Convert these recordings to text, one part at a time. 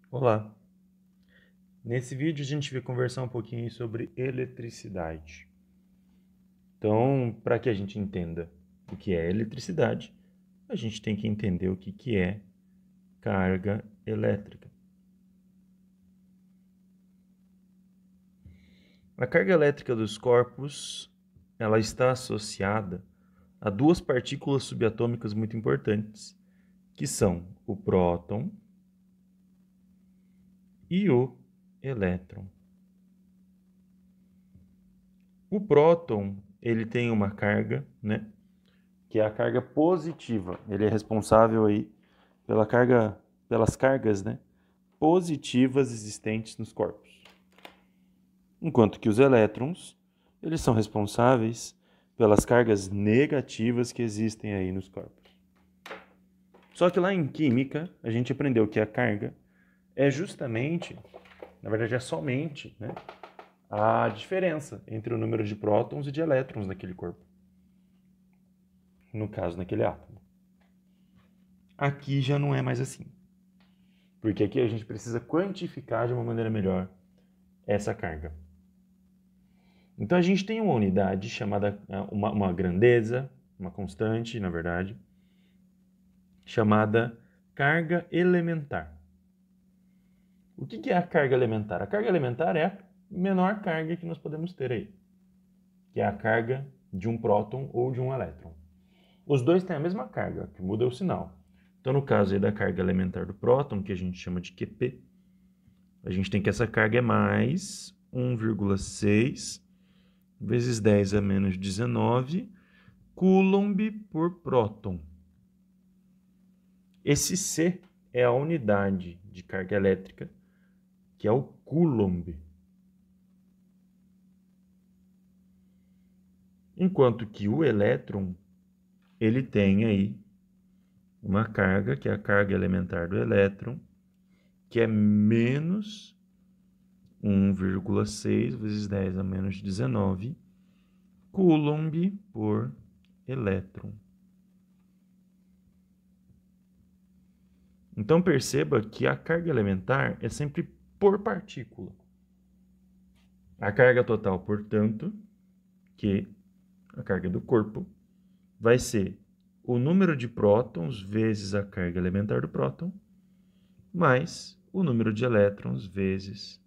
Olá! Nesse vídeo a gente vai conversar um pouquinho sobre eletricidade. Então, para que a gente entenda o que é eletricidade, a gente tem que entender o que é carga elétrica. A carga elétrica dos corpos, ela está associada a duas partículas subatômicas muito importantes, que são o próton e o elétron. O próton, ele tem uma carga, né, que é a carga positiva. Ele é responsável aí pelas cargas, né, positivas existentes nos corpos. Enquanto que os elétrons, eles são responsáveis pelas cargas negativas que existem aí nos corpos. Só que lá em química, a gente aprendeu que a carga é justamente, na verdade é somente, né, a diferença entre o número de prótons e de elétrons naquele corpo. No caso, naquele átomo. Aqui já não é mais assim. Porque aqui a gente precisa quantificar de uma maneira melhor essa carga. Então a gente tem uma unidade chamada, uma grandeza, uma constante, na verdade, chamada carga elementar. O que é a carga elementar? A carga elementar é a menor carga que nós podemos ter aí, que é a carga de um próton ou de um elétron. Os dois têm a mesma carga, que muda o sinal. Então, no caso aí da carga elementar do próton, que a gente chama de QP, a gente tem que essa carga é mais 1,6 vezes 10 a menos 19 coulomb por próton. Esse C é a unidade de carga elétrica, que é o coulomb. Enquanto que o elétron, ele tem aí uma carga, que é a carga elementar do elétron, que é menos 1,6 vezes 10 a menos 19 coulomb por elétron. Então perceba que a carga elementar é sempre por partícula. A carga total, portanto, que a carga do corpo, vai ser o número de prótons vezes a carga elementar do próton, mais o número de elétrons vezes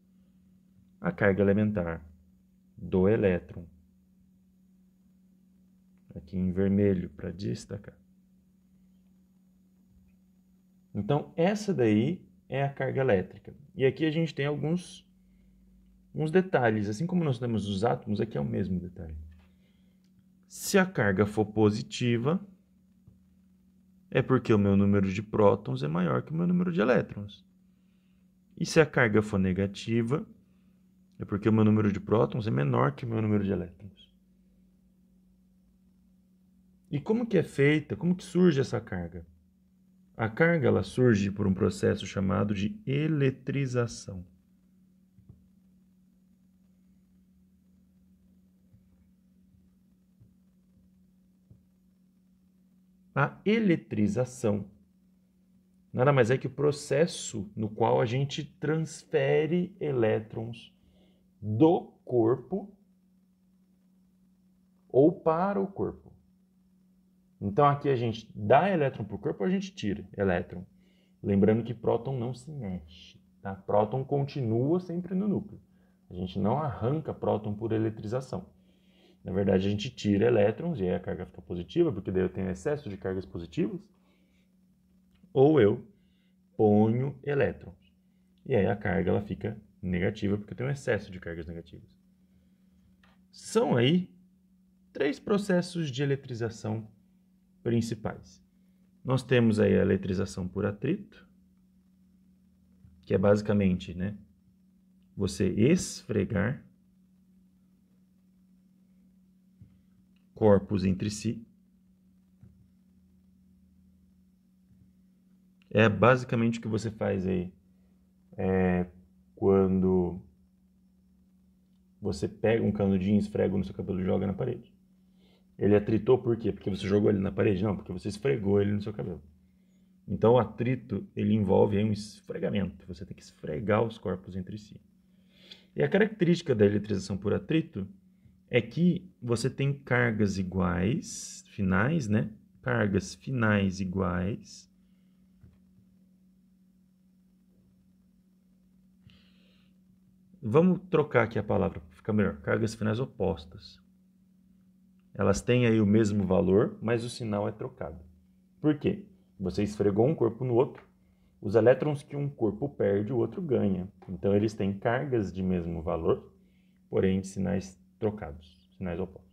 a carga elementar do elétron. Aqui em vermelho para destacar. Então, essa daí é a carga elétrica. E aqui a gente tem uns detalhes. Assim como nós temos os átomos, aqui é o mesmo detalhe. Se a carga for positiva, é porque o meu número de prótons é maior que o meu número de elétrons. E se a carga for negativa, é porque o meu número de prótons é menor que o meu número de elétrons. E como que é feita, como que surge essa carga? A carga ela surge por um processo chamado de eletrização. A eletrização nada mais é que o processo no qual a gente transfere elétrons do corpo ou para o corpo. Então aqui a gente dá elétron para o corpo ou a gente tira elétron. Lembrando que próton não se mexe. Tá? Próton continua sempre no núcleo. A gente não arranca próton por eletrização. Na verdade, a gente tira elétrons e aí a carga fica positiva, porque daí eu tenho excesso de cargas positivas. Ou eu ponho elétrons. E aí a carga ela fica negativa, porque eu tenho excesso de cargas negativas. São aí 3 processos de eletrização principais. Nós temos aí a eletrização por atrito, que é basicamente, né, você esfregar corpos entre si. É basicamente o que você faz aí quando você pega um canudinho, esfrega no seu cabelo e joga na parede. Ele atritou por quê? Porque você jogou ele na parede? Não, porque você esfregou ele no seu cabelo. Então, o atrito, ele envolve aí um esfregamento. Você tem que esfregar os corpos entre si. E a característica da eletrização por atrito é que você tem cargas iguais, finais, né? Cargas finais iguais. Vamos trocar aqui a palavra para ficar melhor. Cargas finais opostas. Elas têm aí o mesmo valor, mas o sinal é trocado. Por quê? Você esfregou um corpo no outro. Os elétrons que um corpo perde, o outro ganha. Então, eles têm cargas de mesmo valor, porém de sinais trocados, sinais opostos.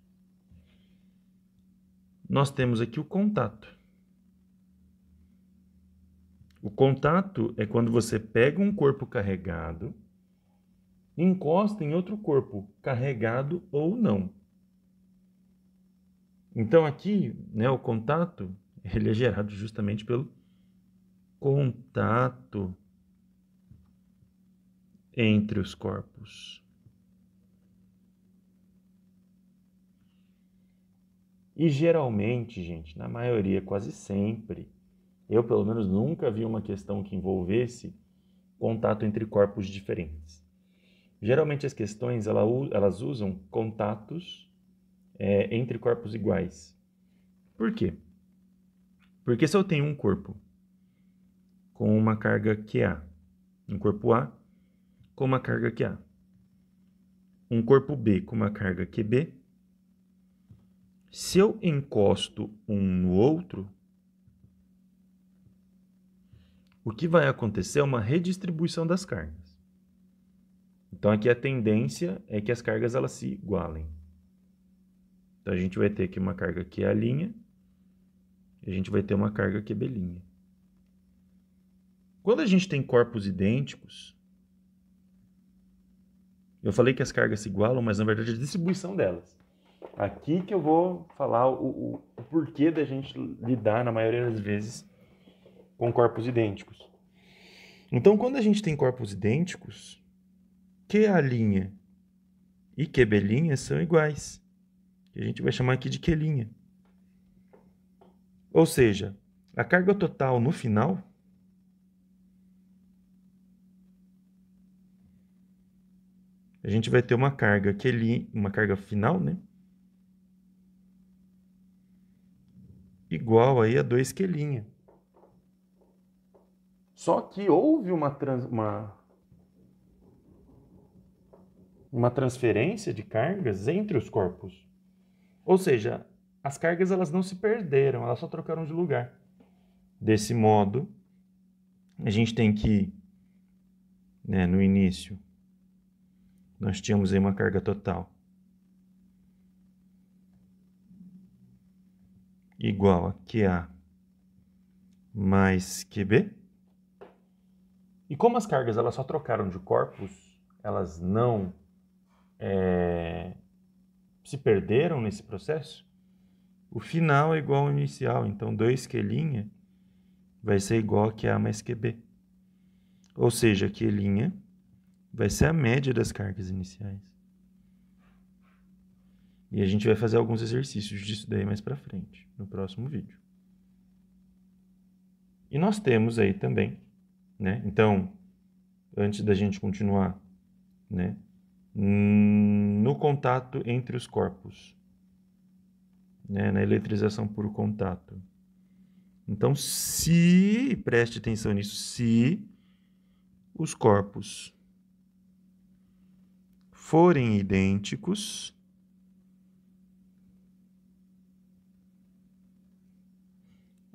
Nós temos aqui o contato. O contato é quando você pega um corpo carregado e encosta em outro corpo, carregado ou não. Então, aqui, né, o contato ele é gerado justamente pelo contato entre os corpos. E geralmente, gente, na maioria, quase sempre, eu pelo menos nunca vi uma questão que envolvesse contato entre corpos diferentes. Geralmente as questões elas usam contatos entre corpos iguais. Por quê? Porque se eu tenho um corpo com uma carga QA, um corpo A com uma carga QA, um corpo B com uma carga QB, se eu encosto um no outro, o que vai acontecer é uma redistribuição das cargas. Então aqui a tendência é que as cargas elas se igualem. Então a gente vai ter aqui uma carga QA', e a gente vai ter uma carga QB'. Quando a gente tem corpos idênticos, eu falei que as cargas se igualam, mas na verdade a distribuição delas. Aqui que eu vou falar o porquê da gente lidar, na maioria das vezes, com corpos idênticos. Então, quando a gente tem corpos idênticos, QA' e QB' são iguais. Que a gente vai chamar aqui de Q'. Ou seja, a carga total no final a gente vai ter uma carga Q', uma carga final, né? Igual aí a 2Q'. Só que houve uma transferência de cargas entre os corpos. Ou seja, as cargas elas não se perderam, elas só trocaram de lugar. Desse modo, a gente tem que, né, no início, nós tínhamos aí uma carga total igual a QA mais QB. E como as cargas elas só trocaram de corpos, elas não se perderam nesse processo, o final é igual ao inicial. Então, 2Q' vai ser igual a QA mais QB. Ou seja, Q' vai ser a média das cargas iniciais. E a gente vai fazer alguns exercícios disso daí mais para frente, no próximo vídeo. E nós temos aí também, né? Então, antes da gente continuar, né? No contato entre os corpos, né? Na eletrização por contato. Então, preste atenção nisso, se os corpos forem idênticos,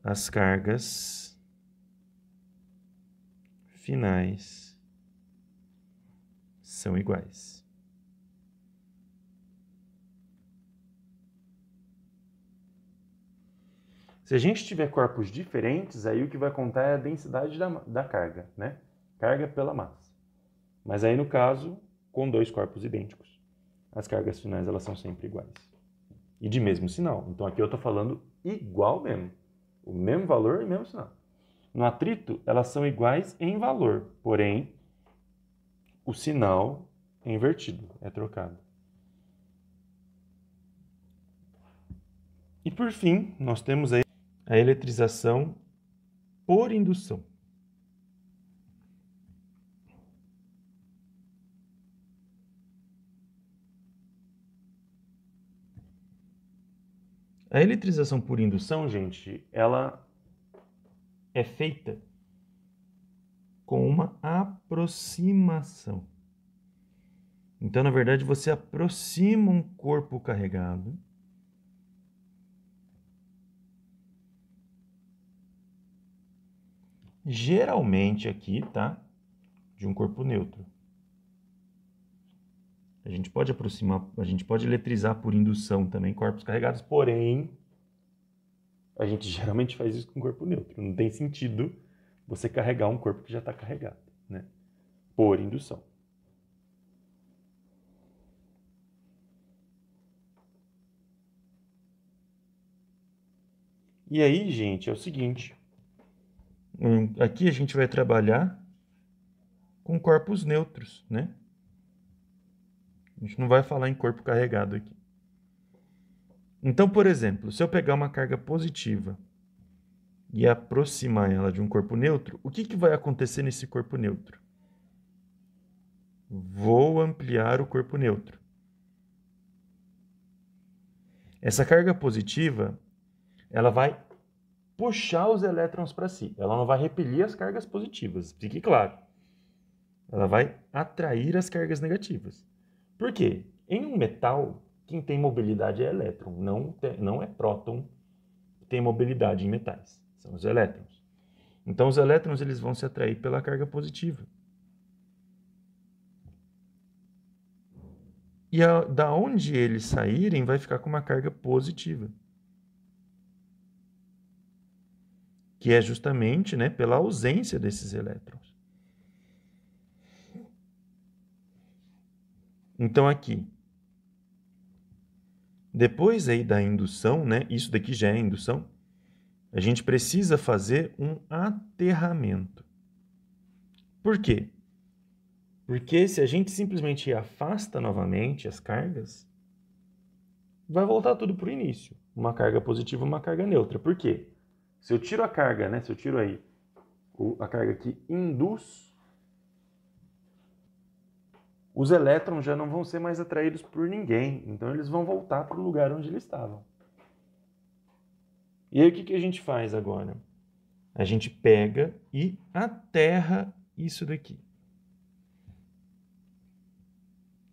as cargas finais são iguais. Se a gente tiver corpos diferentes, aí o que vai contar é a densidade da carga, né? Carga pela massa. Mas aí, no caso, com dois corpos idênticos, as cargas finais elas são sempre iguais. E de mesmo sinal. Então aqui eu estou falando igual mesmo. O mesmo valor e mesmo sinal. No atrito, elas são iguais em valor, porém, o sinal é invertido, é trocado. E por fim, nós temos aí a eletrização por indução. A eletrização por indução, gente, ela é feita com uma aproximação. Então, na verdade, você aproxima um corpo carregado geralmente aqui, tá? De um corpo neutro. A gente pode aproximar, a gente pode eletrizar por indução também corpos carregados, porém, a gente geralmente faz isso com corpo neutro. Não tem sentido você carregar um corpo que já está carregado, né? Por indução. E aí, gente, é o seguinte. Aqui a gente vai trabalhar com corpos neutros, né? A gente não vai falar em corpo carregado aqui. Então, por exemplo, se eu pegar uma carga positiva e aproximar ela de um corpo neutro, o que vai acontecer nesse corpo neutro? Vou ampliar o corpo neutro. Essa carga positiva, ela vai puxar os elétrons para si. Ela não vai repelir as cargas positivas, fique claro. Ela vai atrair as cargas negativas. Por quê? Em um metal, quem tem mobilidade é elétron, não é próton que tem mobilidade em metais, são os elétrons. Então, os elétrons eles vão se atrair pela carga positiva. E da onde eles saírem, vai ficar com uma carga positiva. Que é justamente, né, pela ausência desses elétrons. Então, aqui, depois aí da indução, né, isso daqui já é indução, a gente precisa fazer um aterramento. Por quê? Porque se a gente simplesmente afasta novamente as cargas, vai voltar tudo para o início. Uma carga positiva e uma carga neutra. Por quê? Se eu tiro a carga, né, se eu tiro aí a carga que induz, os elétrons já não vão ser mais atraídos por ninguém. Então eles vão voltar para o lugar onde eles estavam. E aí o que a gente faz agora? A gente pega e aterra isso daqui.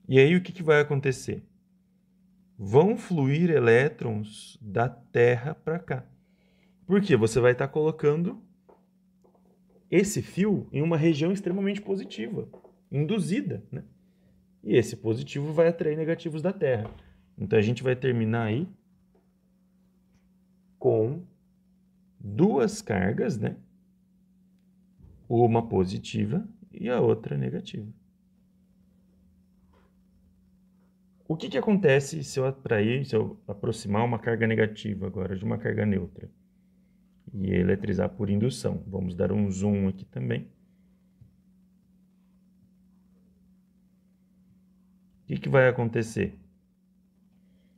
E aí o que vai acontecer? Vão fluir elétrons da Terra para cá. Por quê? Você vai estar colocando esse fio em uma região extremamente positiva, induzida, né? E esse positivo vai atrair negativos da Terra. Então a gente vai terminar aí com duas cargas, né? Uma positiva e a outra negativa. O que acontece se eu aproximar uma carga negativa agora de uma carga neutra e eletrizar por indução? Vamos dar um zoom aqui também. O que vai acontecer?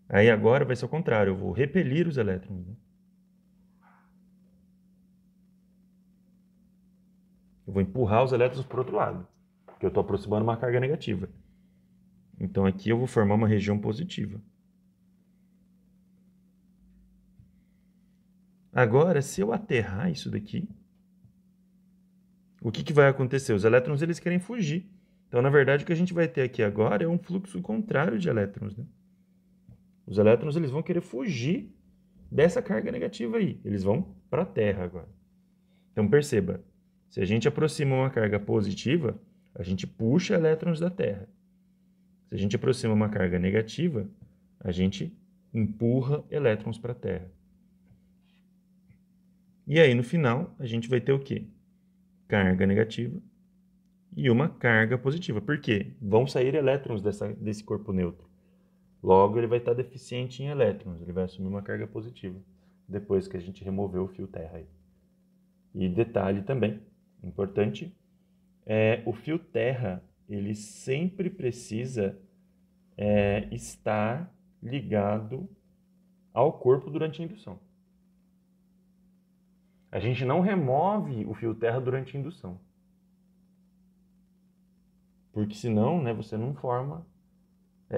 Aí agora vai ser o contrário, eu vou repelir os elétrons, né? Eu vou empurrar os elétrons para o outro lado, porque eu estou aproximando uma carga negativa. Então aqui eu vou formar uma região positiva. Agora, se eu aterrar isso daqui, o que vai acontecer? Os elétrons eles querem fugir. Então, na verdade, o que a gente vai ter aqui agora é um fluxo contrário de elétrons, né? Os elétrons eles vão querer fugir dessa carga negativa aí. Eles vão para a Terra agora. Então, perceba, se a gente aproxima uma carga positiva, a gente puxa elétrons da Terra. Se a gente aproxima uma carga negativa, a gente empurra elétrons para a Terra. E aí, no final, a gente vai ter o quê? Carga negativa e uma carga positiva. Por quê? Vão sair elétrons desse corpo neutro. Logo, ele vai estar deficiente em elétrons. Ele vai assumir uma carga positiva depois que a gente remover o fio terra aí. E detalhe também, importante, o fio terra, ele sempre precisa estar ligado ao corpo durante a indução. A gente não remove o fio terra durante a indução. Porque senão, né, você não forma...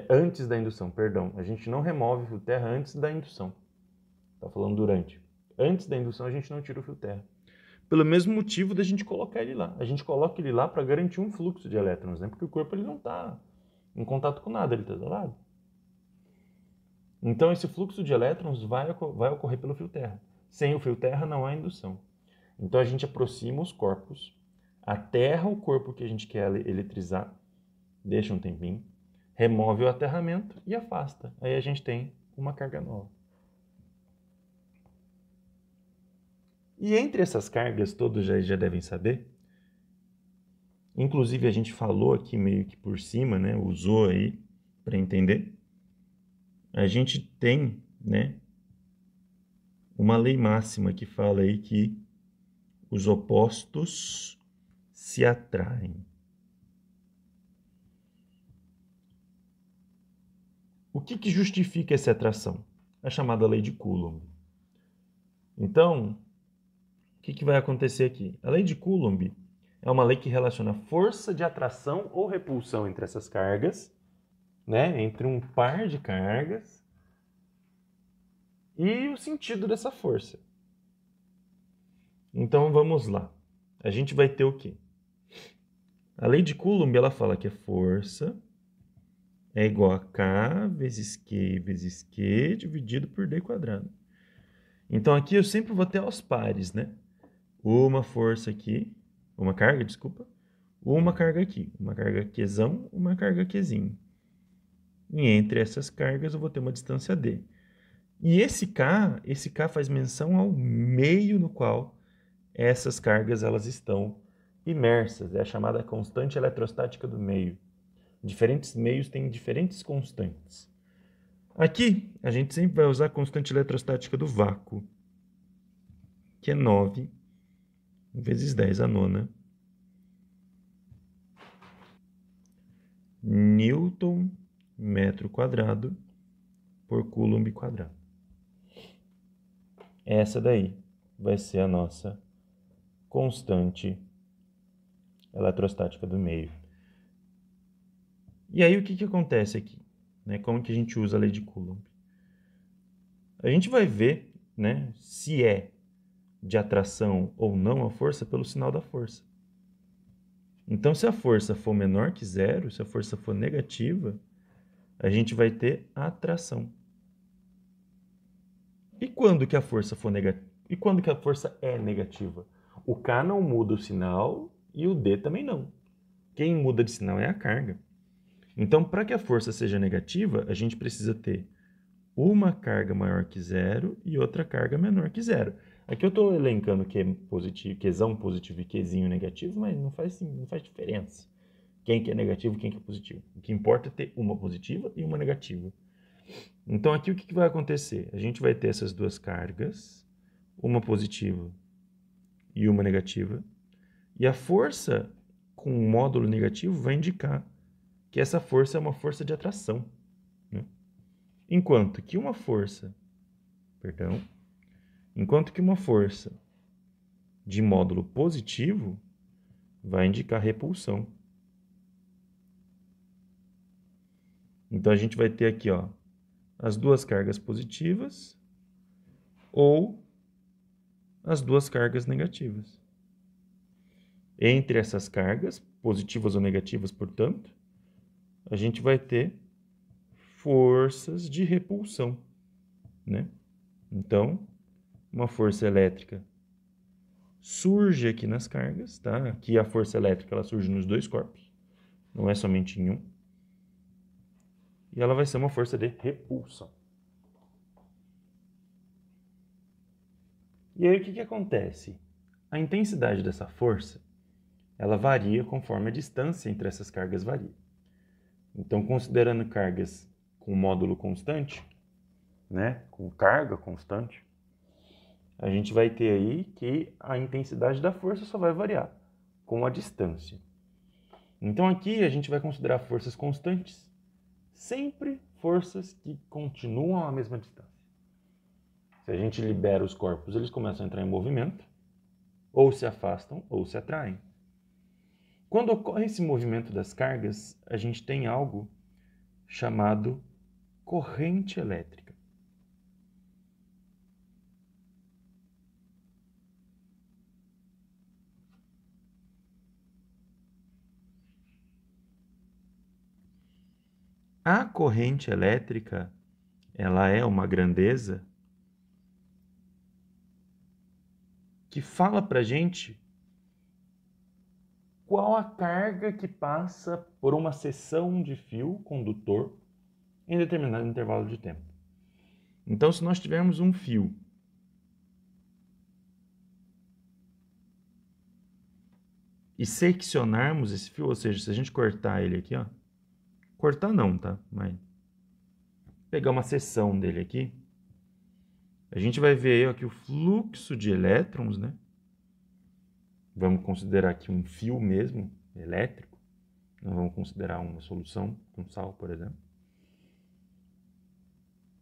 antes da indução, perdão. A gente não remove o fio terra antes da indução. Tá falando durante. Antes da indução, a gente não tira o fio terra. Pelo mesmo motivo da gente colocar ele lá. A gente coloca ele lá para garantir um fluxo de elétrons, né? Porque o corpo ele não está em contato com nada, ele está isolado. Então, esse fluxo de elétrons vai ocorrer pelo fio terra. Sem o fio terra, não há indução. Então, a gente aproxima os corpos, aterra o corpo que a gente quer eletrizar, deixa um tempinho, remove o aterramento e afasta. Aí a gente tem uma carga nova. E entre essas cargas, todos já devem saber, inclusive a gente falou aqui meio que por cima, né, usou aí para entender, a gente tem, né, uma lei máxima que fala aí que os opostos se atraem. O que justifica essa atração? A chamada lei de Coulomb. Então, o que vai acontecer aqui? A lei de Coulomb é uma lei que relaciona força de atração ou repulsão entre essas cargas, né, entre um par de cargas, e o sentido dessa força. Então, vamos lá. A gente vai ter o quê? A lei de Coulomb, ela fala que a força é igual a K vezes Q dividido por D quadrado. Então, aqui eu sempre vou ter aos pares, né? Uma força aqui, uma carga, desculpa, uma carga aqui. Uma carga Qzão, uma carga Qzinho. E entre essas cargas eu vou ter uma distância D. E esse K faz menção ao meio no qual essas cargas elas estão imersas. É a chamada constante eletrostática do meio. Diferentes meios têm diferentes constantes. Aqui, a gente sempre vai usar a constante eletrostática do vácuo, que é 9 vezes 10 a nona Newton metro quadrado por Coulomb quadrado. Essa daí vai ser a nossa constante eletrostática do meio. E aí o que acontece aqui? Né? Como que a gente usa a lei de Coulomb? A gente vai ver, né, se é de atração ou não a força pelo sinal da força. Então, se a força for menor que zero, se a força for negativa, a gente vai ter atração. E quando que a força for negativa? E quando que a força é negativa? O K não muda o sinal e o D também não. Quem muda de sinal é a carga. Então, para que a força seja negativa, a gente precisa ter uma carga maior que zero e outra carga menor que zero. Aqui eu estou elencando Q positivo, Qzão positivo e Qzinho negativo, mas não faz diferença. Quem que é negativo e quem que é positivo. O que importa é ter uma positiva e uma negativa. Então aqui o que vai acontecer? A gente vai ter essas duas cargas, uma positiva e uma negativa, e a força com o módulo negativo vai indicar que essa força é uma força de atração, né? Enquanto que uma força de módulo positivo vai indicar repulsão. Então a gente vai ter aqui, ó, as duas cargas positivas ou as duas cargas negativas. Entre essas cargas, positivas ou negativas, portanto, a gente vai ter forças de repulsão, né? Então, uma força elétrica surge aqui nas cargas, tá? Aqui a força elétrica ela surge nos dois corpos, não é somente em um. E ela vai ser uma força de repulsão. E aí o que acontece? A intensidade dessa força, ela varia conforme a distância entre essas cargas varia. Então, considerando cargas com módulo constante, né, com carga constante, a gente vai ter aí que a intensidade da força só vai variar com a distância. Então, aqui a gente vai considerar forças constantes, sempre forças que continuam à mesma distância. Se a gente libera os corpos, eles começam a entrar em movimento, ou se afastam ou se atraem. Quando ocorre esse movimento das cargas, a gente tem algo chamado corrente elétrica. A corrente elétrica, ela é uma grandeza que fala para a gente qual a carga que passa por uma seção de fio condutor em determinado intervalo de tempo. Então, se nós tivermos um fio e seccionarmos esse fio, ou seja, se a gente cortar ele aqui, ó, cortar não, tá? Mas pegar uma seção dele aqui, a gente vai ver aí, ó, que o fluxo de elétrons, né? Vamos considerar aqui um fio mesmo, elétrico. Não vamos considerar uma solução com sal, por exemplo.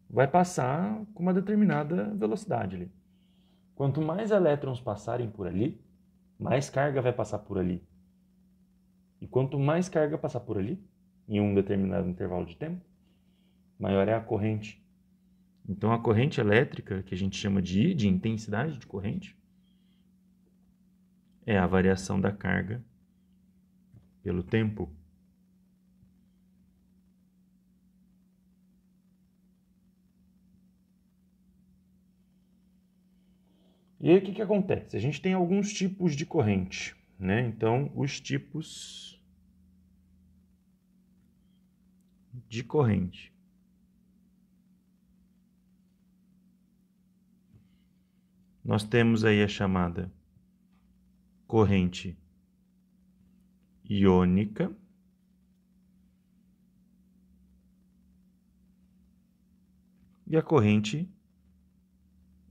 Vai passar com uma determinada velocidade ali. Quanto mais elétrons passarem por ali, mais carga vai passar por ali. E quanto mais carga passar por ali, em um determinado intervalo de tempo, maior é a corrente. Então, a corrente elétrica, que a gente chama de I, de intensidade de corrente, é a variação da carga pelo tempo. E aí, o que acontece? A gente tem alguns tipos de corrente, né? Então, os tipos de corrente. Nós temos aí a chamada corrente iônica, e a corrente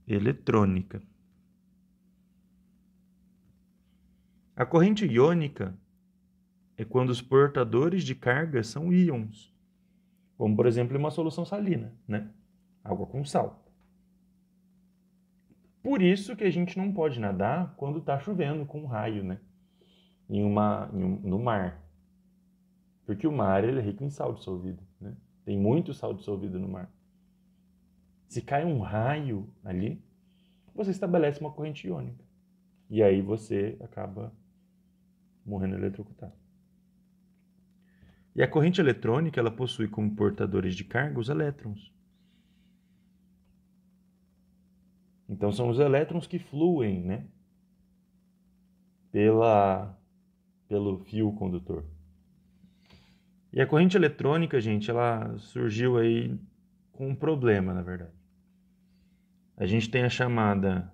eletrônica. A corrente iônica é quando os portadores de carga são íons, como por exemplo uma solução salina, né? Água com sal. Por isso que a gente não pode nadar quando está chovendo com um raio, né? No mar. Porque o mar ele é rico em sal dissolvido, né? Tem muito sal dissolvido no mar. Se cai um raio ali, você estabelece uma corrente iônica. E aí você acaba morrendo eletrocutado. E a corrente eletrônica, ela possui como portadores de carga os elétrons. Então são os elétrons que fluem, né, pelo fio condutor. E a corrente eletrônica, gente, ela surgiu aí com um problema, na verdade. A gente tem a chamada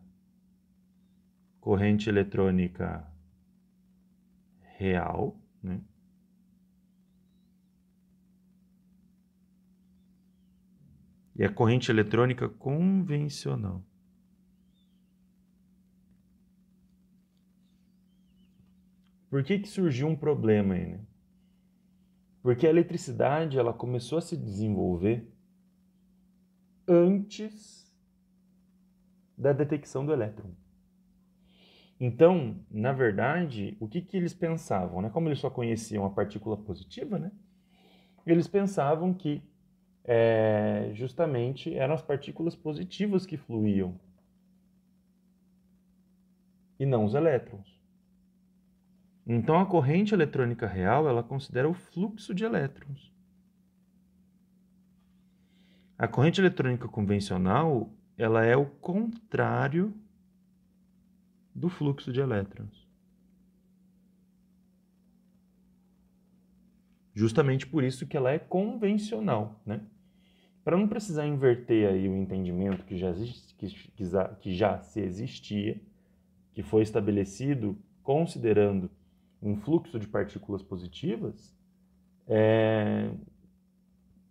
corrente eletrônica real, né? E a corrente eletrônica convencional. Por que surgiu um problema aí, né? Porque a eletricidade ela começou a se desenvolver antes da detecção do elétron. Então, na verdade, o que eles pensavam, né? Como eles só conheciam a partícula positiva, né? Eles pensavam que justamente eram as partículas positivas que fluíam e não os elétrons. Então, a corrente eletrônica real, ela considera o fluxo de elétrons. A corrente eletrônica convencional, ela é o contrário do fluxo de elétrons. Justamente por isso que ela é convencional, né? Para não precisar inverter aí o entendimento que já se existia, que foi estabelecido considerando um fluxo de partículas positivas,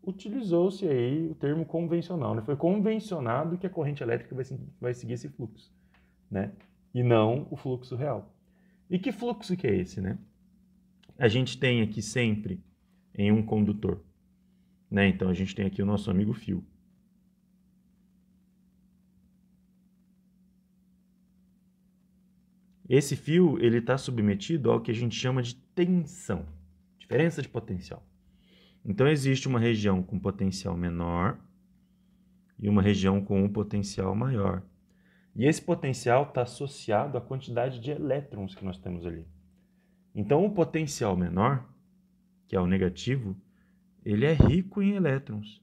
utilizou-se aí o termo convencional, né? Foi convencionado que a corrente elétrica vai seguir esse fluxo, né? E não o fluxo real. E que fluxo que é esse, né? A gente tem aqui sempre em um condutor, né? Então a gente tem aqui o nosso amigo fio. Esse fio ele está submetido ao que a gente chama de tensão, diferença de potencial. Então, existe uma região com potencial menor e uma região com um potencial maior. E esse potencial está associado à quantidade de elétrons que nós temos ali. Então, o potencial menor, que é o negativo, ele é rico em elétrons.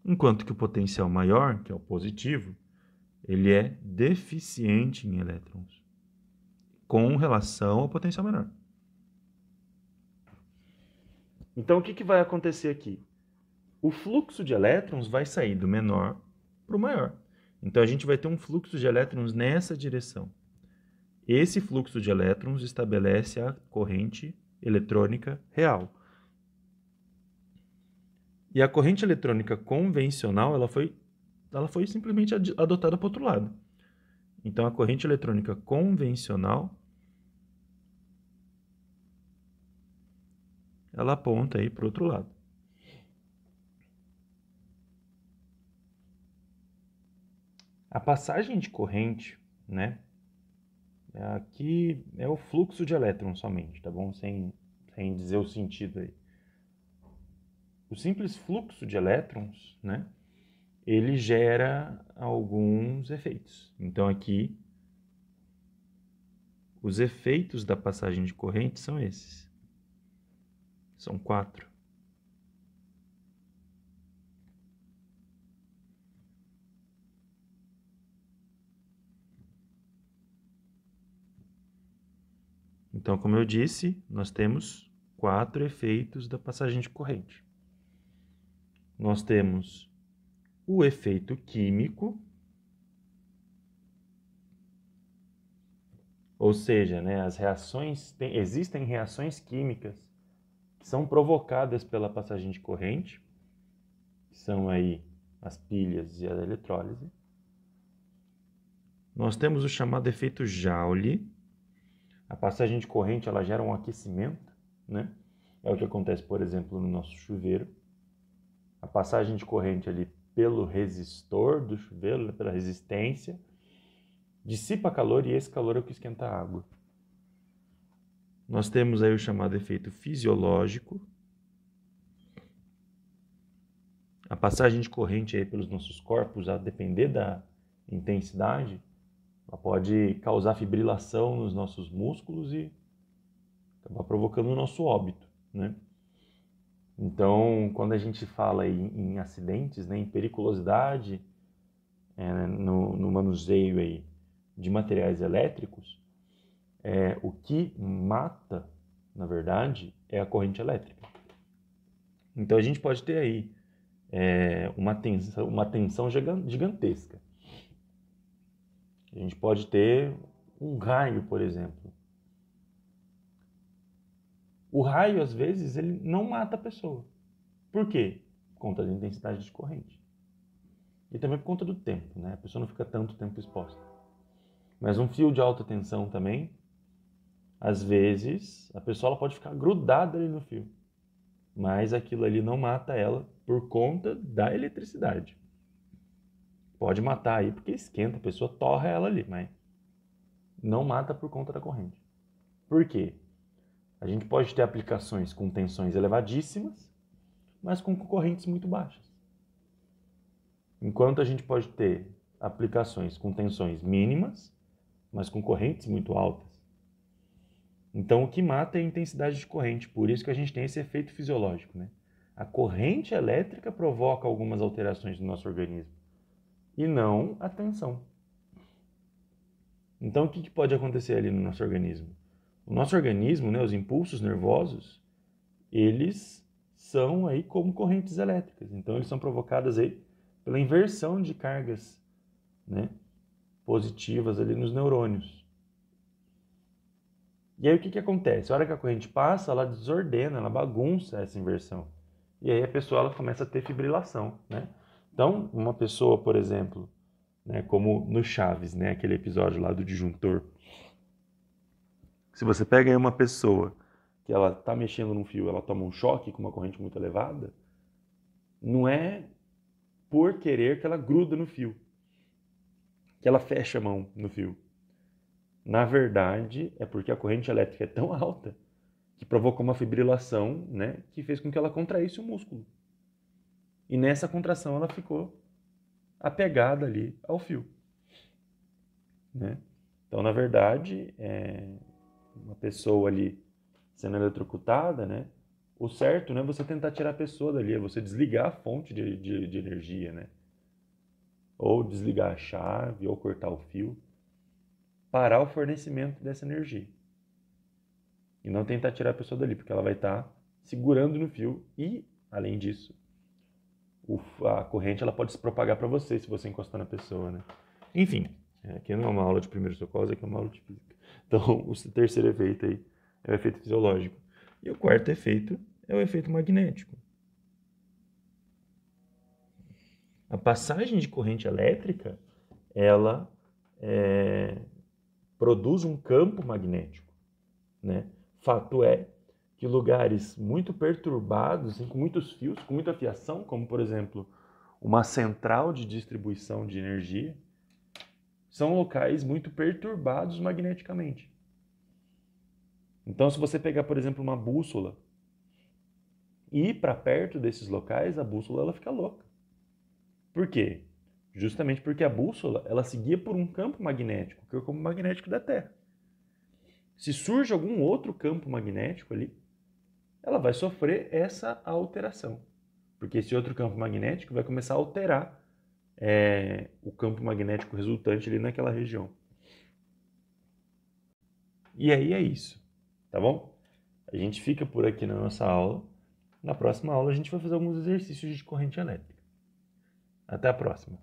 Enquanto que o potencial maior, que é o positivo, ele é deficiente em elétrons, com relação ao potencial menor. Então, o que vai acontecer aqui? O fluxo de elétrons vai sair do menor para o maior. Então, a gente vai ter um fluxo de elétrons nessa direção. Esse fluxo de elétrons estabelece a corrente eletrônica real. E a corrente eletrônica convencional, ela foi simplesmente adotada para o outro lado. Então, a corrente eletrônica convencional, ela aponta aí para o outro lado. A passagem de corrente, né? Aqui é o fluxo de elétrons somente, tá bom? Sem dizer o sentido aí. O simples fluxo de elétrons, né? Ele gera alguns efeitos. Então, aqui, os efeitos da passagem de corrente são esses. São 4. Então, como eu disse, nós temos 4 efeitos da passagem de corrente. Nós temos o efeito químico, ou seja, né, existem reações químicas que são provocadas pela passagem de corrente, que são aí as pilhas e a eletrólise. Nós temos o chamado efeito Joule. A passagem de corrente ela gera um aquecimento, né? É o que acontece, por exemplo, no nosso chuveiro. A passagem de corrente ali pelo resistor do chuveiro, pela resistência, dissipa calor e esse calor é o que esquenta a água. Nós temos aí o chamado efeito fisiológico. A passagem de corrente aí pelos nossos corpos, a depender da intensidade, ela pode causar fibrilação nos nossos músculos e acabar provocando o nosso óbito, né? Então, quando a gente fala em acidentes, né, em periculosidade, no manuseio aí de materiais elétricos, o que mata, na verdade, é a corrente elétrica. Então, a gente pode ter aí uma tensão gigantesca. A gente pode ter um raio, por exemplo. O raio, às vezes, ele não mata a pessoa. Por quê? Por conta da intensidade de corrente. E também por conta do tempo, né? A pessoa não fica tanto tempo exposta. Mas um fio de alta tensão também, às vezes, a pessoa ela pode ficar grudada ali no fio. Mas aquilo ali não mata ela por conta da eletricidade. Pode matar aí porque esquenta, a pessoa torra ela ali, mas não mata por conta da corrente. Por quê? A gente pode ter aplicações com tensões elevadíssimas, mas com correntes muito baixas. Enquanto a gente pode ter aplicações com tensões mínimas, mas com correntes muito altas. Então, o que mata é a intensidade de corrente, por isso que a gente tem esse efeito fisiológico, né? A corrente elétrica provoca algumas alterações no nosso organismo, e não a tensão. Então, o que pode acontecer ali no nosso organismo? O nosso organismo, né, os impulsos nervosos, eles são aí como correntes elétricas. Então, eles são provocados aí pela inversão de cargas, né, positivas ali nos neurônios. E aí o que acontece? A hora que a corrente passa, ela desordena, ela bagunça essa inversão. E aí a pessoa ela começa a ter fibrilação, né? Então, uma pessoa, por exemplo, né, como no Chaves, né, aquele episódio lá do disjuntor. Se você pega aí uma pessoa que ela está mexendo num fio, ela toma um choque com uma corrente muito elevada, não é por querer que ela gruda no fio, que ela fecha a mão no fio. Na verdade, é porque a corrente elétrica é tão alta que provocou uma fibrilação, né, que fez com que ela contraísse o músculo. E nessa contração ela ficou apegada ali ao fio, né? Então, na verdade, uma pessoa ali sendo eletrocutada, né? O certo não é você tentar tirar a pessoa dali, é você desligar a fonte de energia, né? Ou desligar a chave, ou cortar o fio, parar o fornecimento dessa energia. E não tentar tirar a pessoa dali, porque ela vai estar segurando no fio e, além disso, a corrente ela pode se propagar para você se você encostar na pessoa, né? Enfim, aqui não é uma aula de primeiros socorros, aqui é uma aula de física. Então, o terceiro efeito aí é o efeito fisiológico. E o quarto efeito é o efeito magnético. A passagem de corrente elétrica, ela produz um campo magnético, né? Fato é que lugares muito perturbados, assim, com muitos fios, com muita fiação, como por exemplo uma central de distribuição de energia, são locais muito perturbados magneticamente. Então, se você pegar, por exemplo, uma bússola e ir para perto desses locais, a bússola ela fica louca. Por quê? Justamente porque a bússola ela seguia por um campo magnético, que é o campo magnético da Terra. Se surge algum outro campo magnético ali, ela vai sofrer essa alteração. Porque esse outro campo magnético vai começar a alterar o campo magnético resultante ali naquela região. E aí é isso, tá bom? A gente fica por aqui na nossa aula. Na próxima aula a gente vai fazer alguns exercícios de corrente elétrica. Até a próxima.